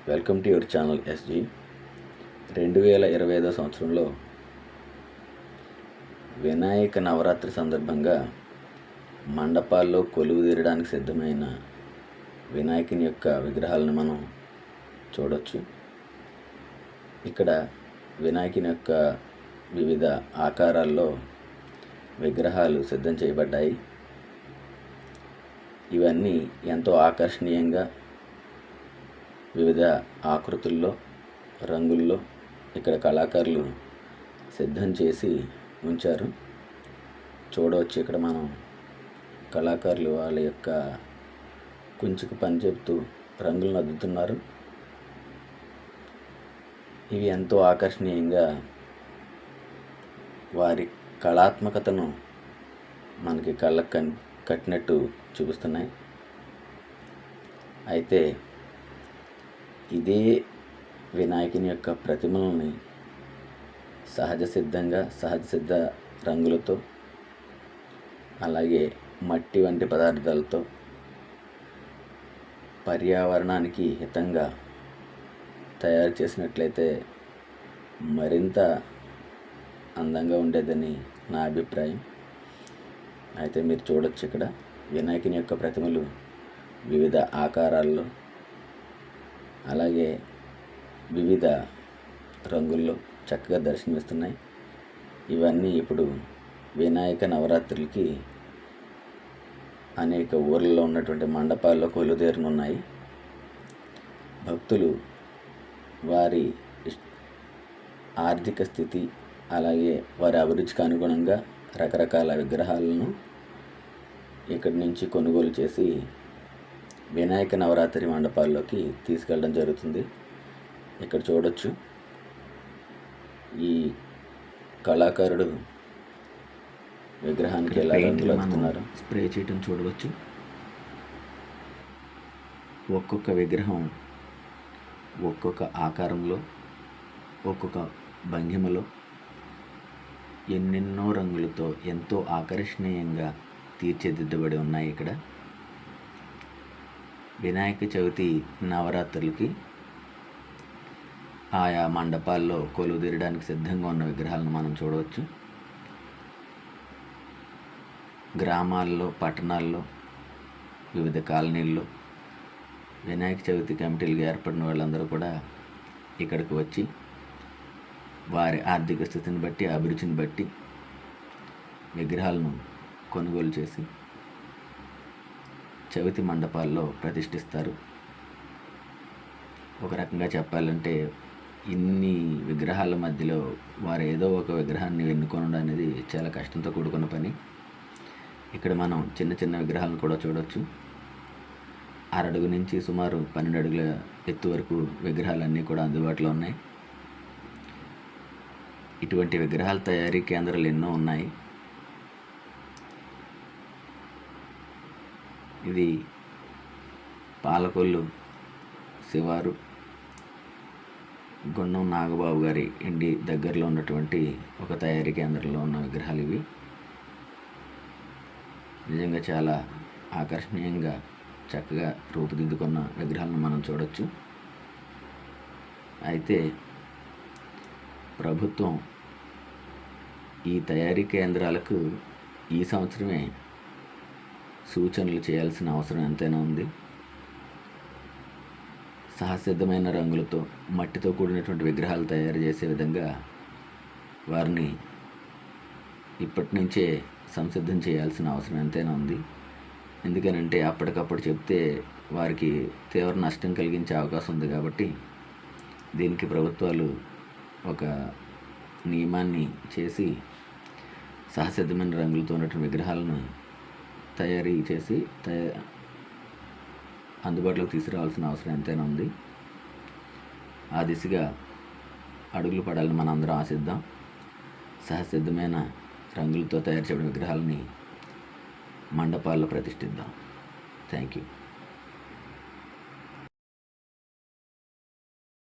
Welcome to your channel SG. 2025 సంవత్సరంలో వినాయక నవరాత్రి సందర్భంగా మండపాల్లో కొలువు తీరడానికి సిద్ధమైన వినాయకుని యొక్క విగ్రహాలను మనం చూడవచ్చు. ఇక్కడ వినాయకుని యొక్క వివిధ ఆకారాల్లో విగ్రహాలు సిద్ధం చేయబడ్డాయి. ఇవన్నీ ఎంతో ఆకర్షణీయంగా వివిధ ఆకృతుల్లో, రంగుల్లో ఇక్కడ కళాకారులు సిద్ధం చేసి ఉంచారు. చూడవచ్చు, ఇక్కడ మనం కళాకారులు వాళ్ళ యొక్క కుంచుకు పని చెప్తూ రంగులను అద్దుతున్నారు. ఇవి ఎంతో ఆకర్షణీయంగా వారి కళాత్మకతను మనకి కళ్ళకు కట్టినట్టు చూపిస్తున్నాయి. అయితే ఇదే వినాయకుని యొక్క ప్రతిమలని సహజ సిద్ధ రంగులతో, అలాగే మట్టి వంటి పదార్థాలతో పర్యావరణానికి హితంగా తయారు చేసినట్లయితే మరింత అందంగా ఉండేదని నా అభిప్రాయం. అయితే మీరు చూడొచ్చు, ఇక్కడ వినాయకుని యొక్క ప్రతిమలు వివిధ ఆకారాల్లో, అలాగే వివిధ రంగుల్లో చక్కగా దర్శనమిస్తున్నాయి. ఇవన్నీ ఇప్పుడు వినాయక నవరాత్రులకి అనేక ఊర్లలో ఉన్నటువంటి మండపాల్లో కొలుదేరనున్నాయి. భక్తులు వారి ఆర్థిక స్థితి, అలాగే వారి అభిరుచికి అనుగుణంగా రకరకాల విగ్రహాలను ఇక్కడి నుంచి కొనుగోలు చేసి వినాయక నవరాత్రి మండపాల్లోకి తీసుకెళ్ళడం జరుగుతుంది. ఇక్కడ చూడొచ్చు, ఈ కళాకారుడు విగ్రహానికి ఎలా రంగులు అద్దుతున్నారు, స్ప్రే చేయటం చూడవచ్చు. ఒక్కొక్క విగ్రహం ఒక్కొక్క ఆకారంలో, ఒక్కొక్క భంగిమలో ఎన్నెన్నో రంగులతో ఎంతో ఆకర్షణీయంగా తీర్చిదిద్దబడి ఉన్నాయి. ఇక్కడ వినాయక చవితి నవరాత్రులకి ఆయా మండపాల్లో కొలువు తీరడానికి సిద్ధంగా ఉన్న విగ్రహాలను మనం చూడవచ్చు. గ్రామాల్లో, పట్టణాల్లో, వివిధ కాలనీల్లో వినాయక చవితి కమిటీలుగా ఏర్పడిన వాళ్ళందరూ కూడా ఇక్కడికి వచ్చి వారి ఆర్థిక స్థితిని బట్టి, అభిరుచిని బట్టి విగ్రహాలను కొనుగోలు చేసి చవితి మండపాల్లో ప్రతిష్ఠిస్తారు. ఒక రకంగా చెప్పాలంటే ఇన్ని విగ్రహాల మధ్యలో వారు ఏదో ఒక విగ్రహాన్ని ఎన్నుకోవడం అనేది చాలా కష్టంతో కూడుకున్న పని. ఇక్కడ మనం చిన్న చిన్న విగ్రహాలను కూడా చూడవచ్చు. 6 అడుగు నుంచి సుమారు 12 అడుగుల ఎత్తు వరకు విగ్రహాలన్నీ కూడా అందుబాటులో ఉన్నాయి. ఇటువంటి విగ్రహాల తయారీ కేంద్రాలు ఎన్నో ఉన్నాయి. ఇది పాలకొల్లు శివారు గుండం నాగబాబు గారి ఇంటి దగ్గరలో ఉన్నటువంటి ఒక తయారీ కేంద్రంలో ఉన్న విగ్రహాలు ఇవి. నిజంగా చాలా ఆకర్షణీయంగా చక్కగా రూపుదిద్దుకున్న విగ్రహాలను మనం చూడవచ్చు. అయితే ప్రభుత్వం ఈ తయారీ కేంద్రాలకు ఈ సంవత్సరమే సూచనలు చేయాల్సిన అవసరం ఎంతైనా ఉంది. సహసిద్ధమైన రంగులతో, మట్టితో కూడినటువంటి విగ్రహాలు తయారు చేసే విధంగా వారిని ఇప్పటి నుంచే సంసిద్ధం చేయాల్సిన అవసరం ఎంతైనా ఉంది. ఎందుకనంటే అప్పటికప్పుడు చెప్తే వారికి తీవ్ర నష్టం కలిగించే అవకాశం ఉంది. కాబట్టి దీనికి ప్రభుత్వాలు ఒక నియమాన్ని చేసి సహసిద్ధమైన రంగులతో ఉన్నటువంటి విగ్రహాలను తయారీ చేసి అందుబాటులోకి తీసుకురావాల్సిన అవసరం ఎంతైనా ఉంది. ఆ దిశగా అడుగులు పడాలని మనం అందరం ఆశిద్దాం. సహసిద్ధమైన రంగులతో తయారు చేయబడిన విగ్రహాలని మండపాల్లో ప్రతిష్ఠిద్దాం. Thank you.